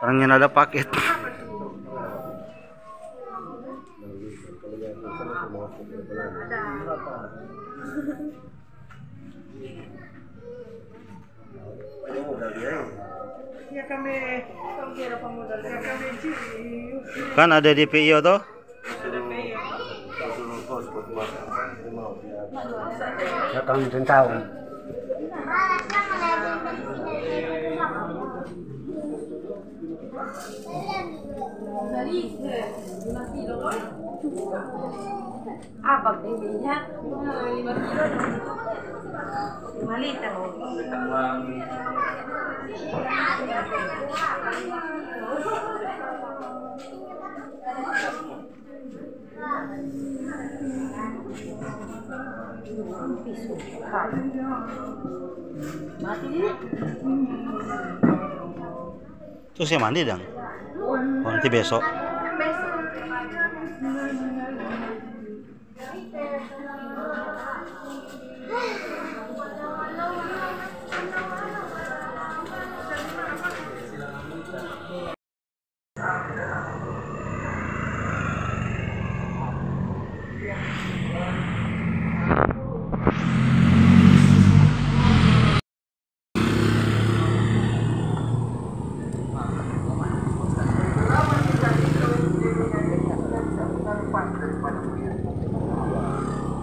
Orangnya ada paket. Kan ada DPI tuh? Ya kan tahu. Apa belinya? 5 kilo. 5 liter. Mati dia. Terus saya mandi dong. Nanti besok.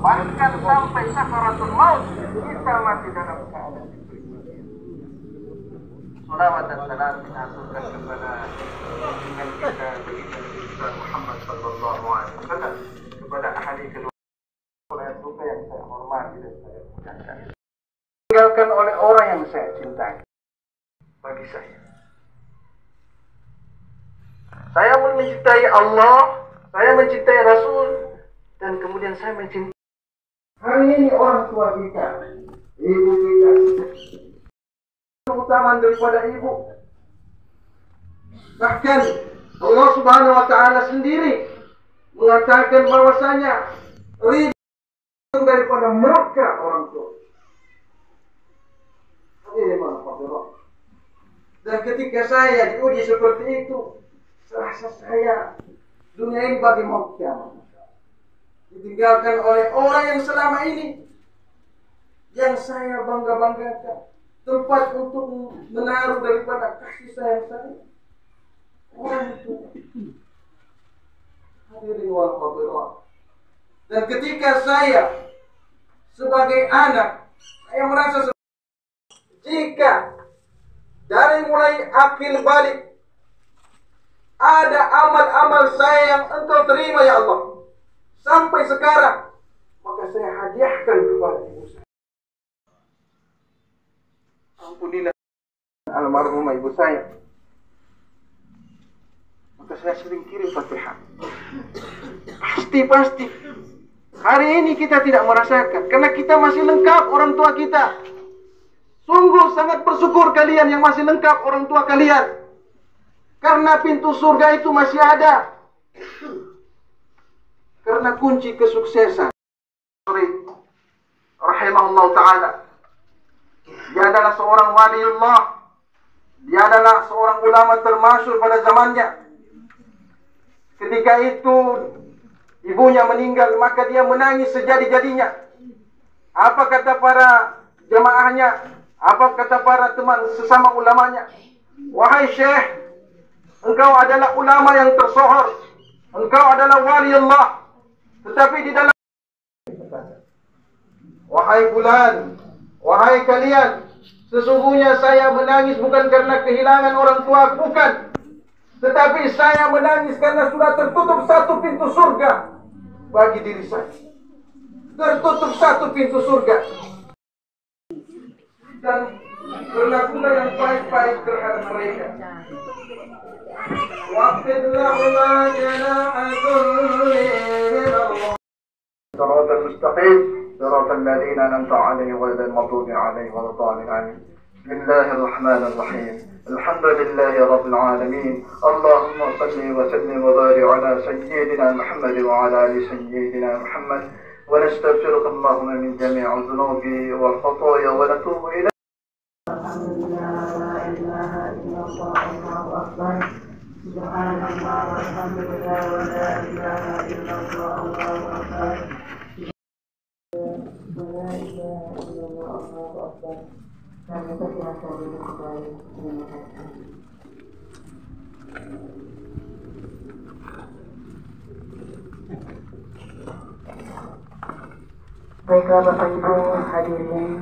Bahkan sampai sakaratul maut kita masih dalam keadaan salawat dan salam kita aturkan kepada junjungan kita Nabi Muhammad sallallahu alaihi wasallam, kepada ahli keluarga suka yang saya hormati dan saya muliakan, tinggalkan oleh orang yang saya cintai. Bagi saya mencintai Allah, saya mencintai Rasul, dan kemudian saya mencintai hari ini orang tua kita, ibu kita, keutamaan daripada ibu. Bahkan Allah Subhanahu wa Ta'ala sendiri mengatakan bahwasanya ridho daripada mereka orang tua. Ini mana. Dan ketika saya diuji seperti itu, serasa saya dunia ini bagi mau kiamat. Ditinggalkan oleh orang yang selama ini yang saya bangga-banggakan, tempat untuk menaruh daripada kasih sayang saya, orang itu. Hadirin wal hadirat. Dan ketika saya sebagai anak, saya merasa jika dari mulai akil balik ada amal-amal saya yang Engkau terima ya Allah sampai sekarang, maka saya hadiahkan kepada ibu saya. Ampunilah almarhumah ibu saya. Maka saya sering kirim Fatihah. Pasti hari ini kita tidak merasakan, karena kita masih lengkap orang tua kita. Sungguh sangat bersyukur kalian yang masih lengkap orang tua kalian, karena pintu surga itu masih ada. Karena kunci kesuksesan rahimahullah ta'ala, dia adalah seorang waliullah, dia adalah seorang ulama termasyhur pada zamannya. Ketika itu ibunya meninggal, maka dia menangis sejadi-jadinya. Apa kata para jemaahnya, apa kata para teman sesama ulamanya? Wahai Syekh, engkau adalah ulama yang tersohor, engkau adalah waliullah, tetapi di dalam, wahai bulan, wahai kalian, sesungguhnya saya menangis bukan karena kehilangan orang tua, bukan, tetapi saya menangis karena sudah tertutup satu pintu surga bagi diri saya. Tertutup satu pintu surga. Dan berlakulah yang baik-baik terhadap mereka. Waqfid lahuma janaha dhulli minallah. صراط المستقيم صراط الذين أنعمت عليهم غير المغضوب عليهم ولا الضالين آمين. بسم الله الرحمن الرحيم الحمد لله رب العالمين اللهم صل وسلم وبارك على سيدنا محمد وعلى آل سيدنا محمد ونستغفرك اللهم من جميع الذنوب والخطايا ونتوب إليك. الحمد لله لا إله إلا الله الله أكبر سبحان الله والحمد لله ولا إله إلا الله الله أكبر ولا إله إلا الله الله أكبر. Kami berjasa diri kembali. Terima kasih. Baiklah Bapak Ibu hadirin,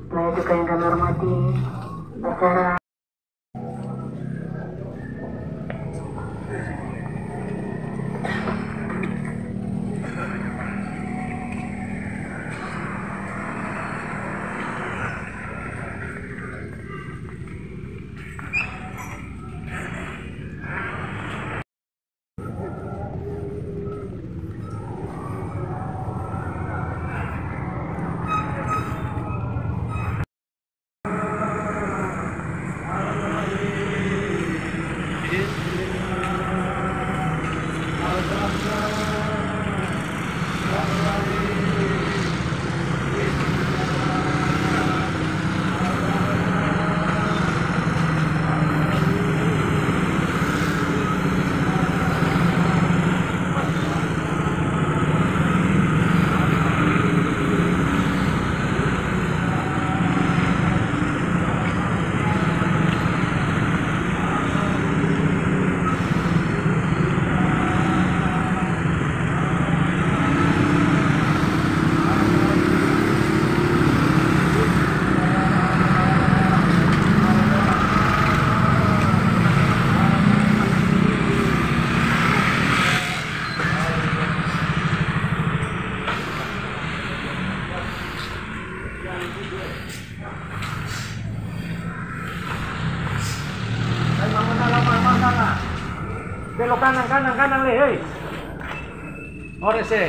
saya juga yang kami hormati acara belok kanan le, hei. Orese.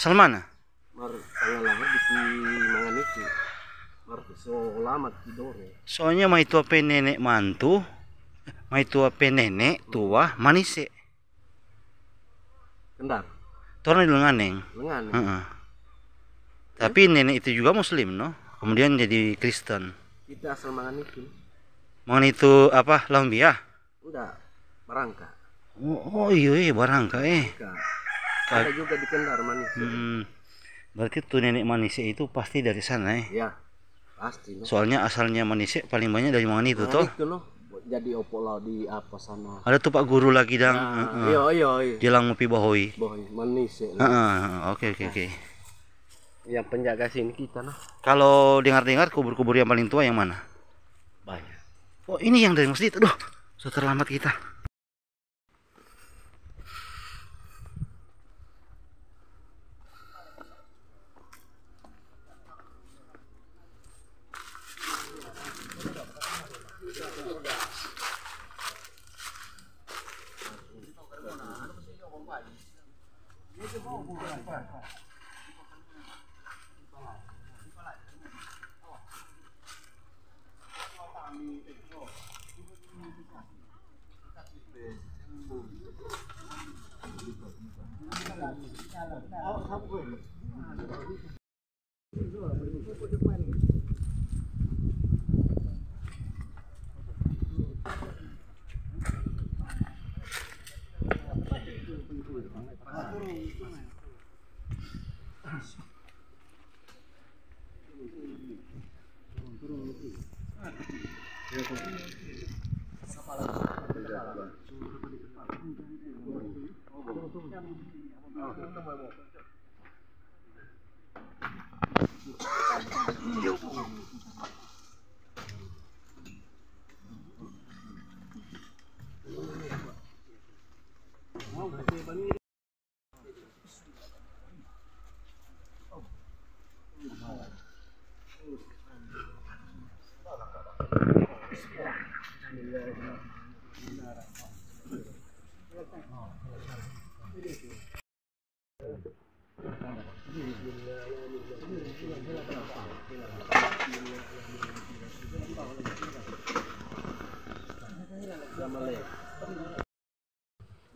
Asal mana? Mar lahir di Manganiki. Mar selamat tidore. Soalnya mai tua pe nenek mantu, mai tua pe nenek tua manise. Kendar. Torna di Lenganeng. Lengan. Tapi nenek itu juga Muslim, no? Kemudian jadi Kristen. Kita asal Manganiki. Mangan itu apa? Lambia? Udah, Barangka. Oh iya barangka Ada juga di Kendar manis. Berarti tuh nenek Manise itu pasti dari sana Ya, pasti. Soalnya asalnya Manise paling banyak dari mana itu toh? Itu loh. Jadi opo lah di apa sana. Ada tuh Pak Guru lagi dang. Iya. Jelang ngopi Bahoy. Boy, manis ya. Oke. Yang penjaga sini kita nah. Kalau dengar-dengar kubur-kubur yang paling tua yang mana? Banyak. Oh ini yang dari masjid. Aduh, sudah terlambat kita.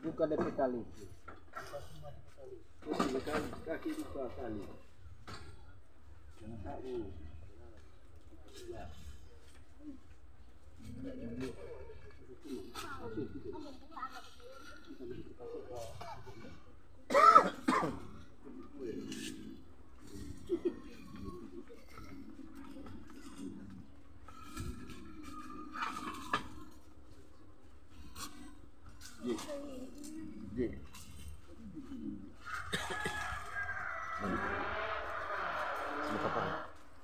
Buka DP kali. Kaki buka kali.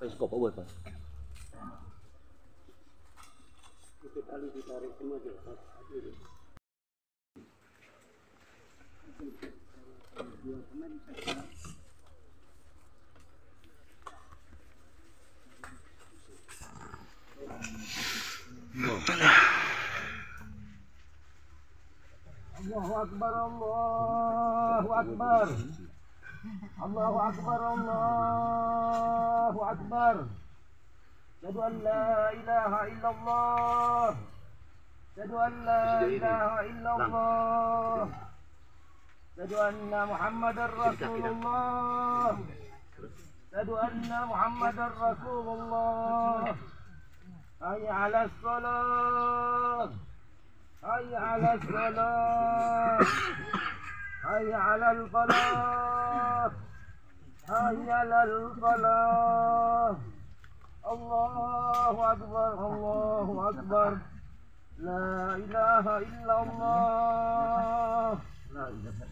Periskop buat Pak. Itu tali ditarik semua je. Allahu Akbar, Allahu Akbar. Allahu Akbar, Allahu Akbar. Asyhadu an la ilaha illallah. Asyhadu an la ilaha illallah. Asyhadu anna Muhammadar Rasulullah. Asyhadu anna Muhammadar Rasulullah. Hayya 'alas shalah. Hayya 'alas shalah. Hayya 'alal falah. Hayya 'alal falah. Allahu Akbar, Allahu Akbar. La ilaha illallah. La ilaha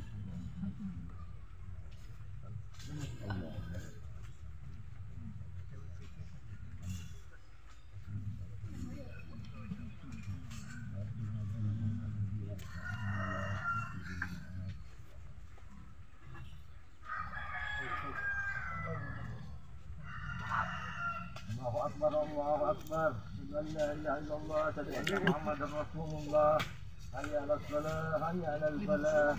Allahu Akbar, Allahu Akbar. La ilaha illallah. Asyhadu anna Muhammadar Rasulullah. Hayya 'alas shalah, hayya 'alal falah.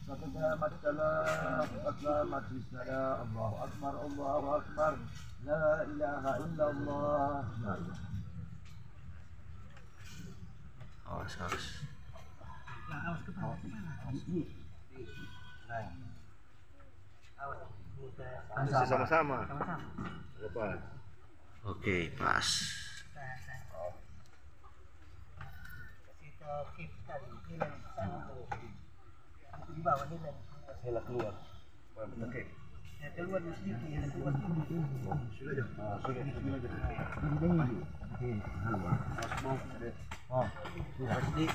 Qad qamat salah, qad qamat salah. Allahu Akbar, Allahu Akbar. La ilaha illallah. La ilaha. Awas. sama-sama. Lepas. Oke, pas. Kita di bawah ini men. Hela keluar. Oke. Ya keluar di sini ya keluar sini. Sudah aja. Sudah. Oke, halo. Oh, pasti.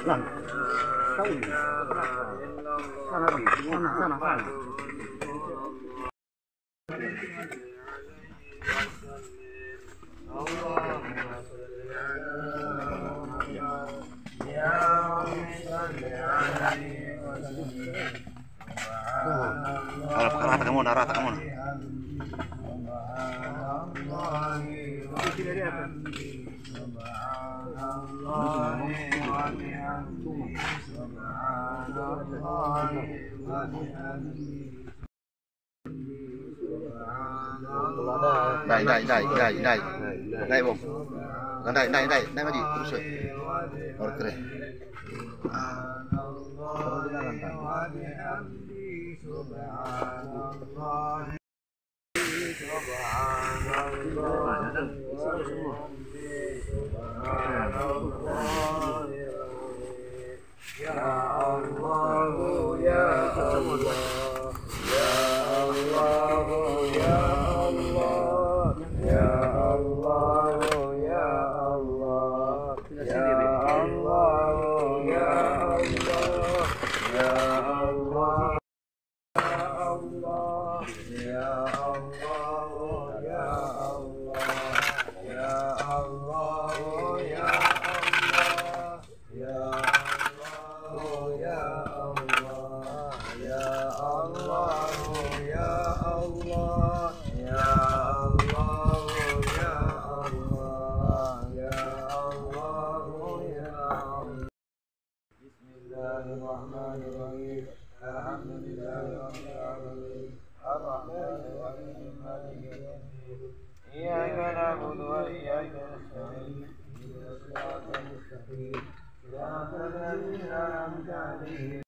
Lan. Tahu ini. Sana bi, sana. Rata kamu. Đây bông. Gần đây có gì? Terus ya. Baru keren. Bismillahirrahmanirrahim. Alhamdulillahirrahmanirrahim. Ar-Rahmanirrahim. Maliki yaumiddin. Iyyaka na'budu wa iyyaka nasta'in. Ihdinas siratal mustaqim. Siratal ladzina an'amta 'alaihim.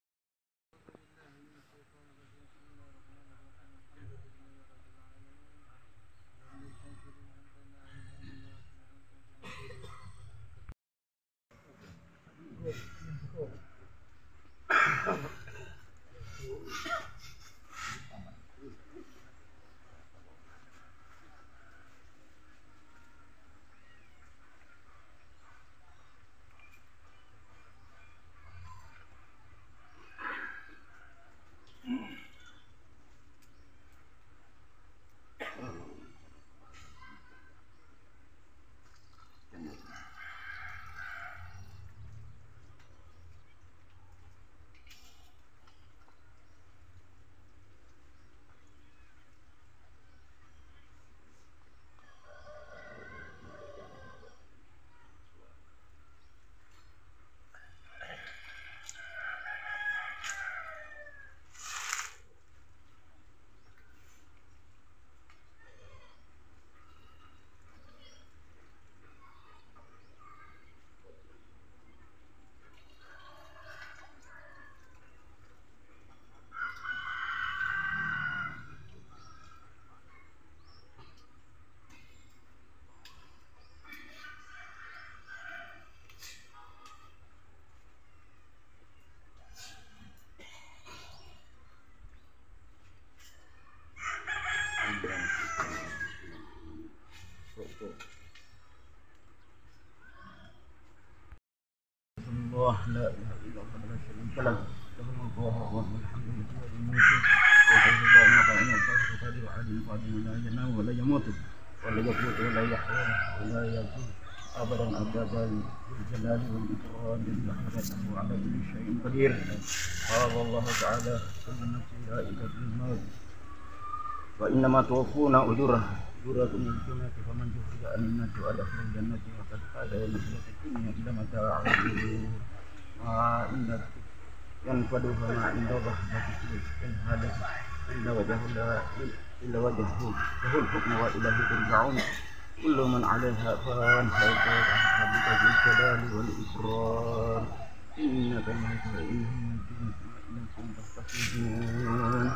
الله لا إله إلا الله لا شريك له له الملك وهو الحمد لله والملك وحيث الله ما قال إنه قادر عليم قادر لا ينام ولا يموت ولا يموت ولا يحيى ولا يموت أبدا أبدا بالجلال والإكرام بالرحمة وعلى كل شيء قدير. قال الله تعالى كل نفس ذائقة الموت وإنما توفون أجوركم الجنة فمن زحزح عن النار وأدخل الجنة فقد فاز والحياة الدنيا إلا متاع الغرور ما عندك ينفد فما عند الله إن هذا إلا وجهه له الحكم وإليه ترجعون كل من عليها فان فوق ربك ذو الجلال والإكرام إنك ميت وإنهم ميتون تختصمون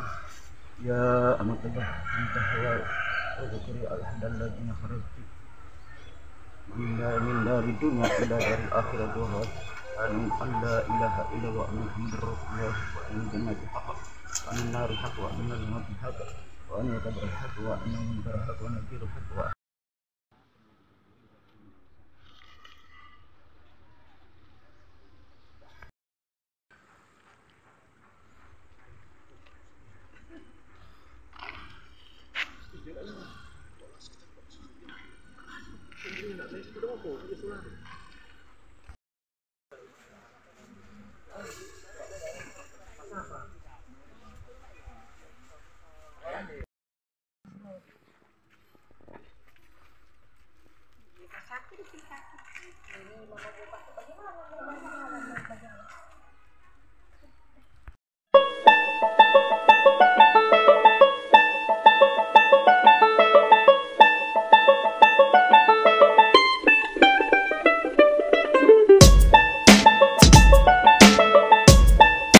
يا أمة الله أنت هو وذكري أحد الذين خرجت من دار الدنيا إلى دار الآخرة وهو أن لا إله إلا الله وأن محمد رسول الله وأن الجنة حق وأن النار حق وأن الموت حق وأن القبر حق وأن المنكر حق وأن الدين حق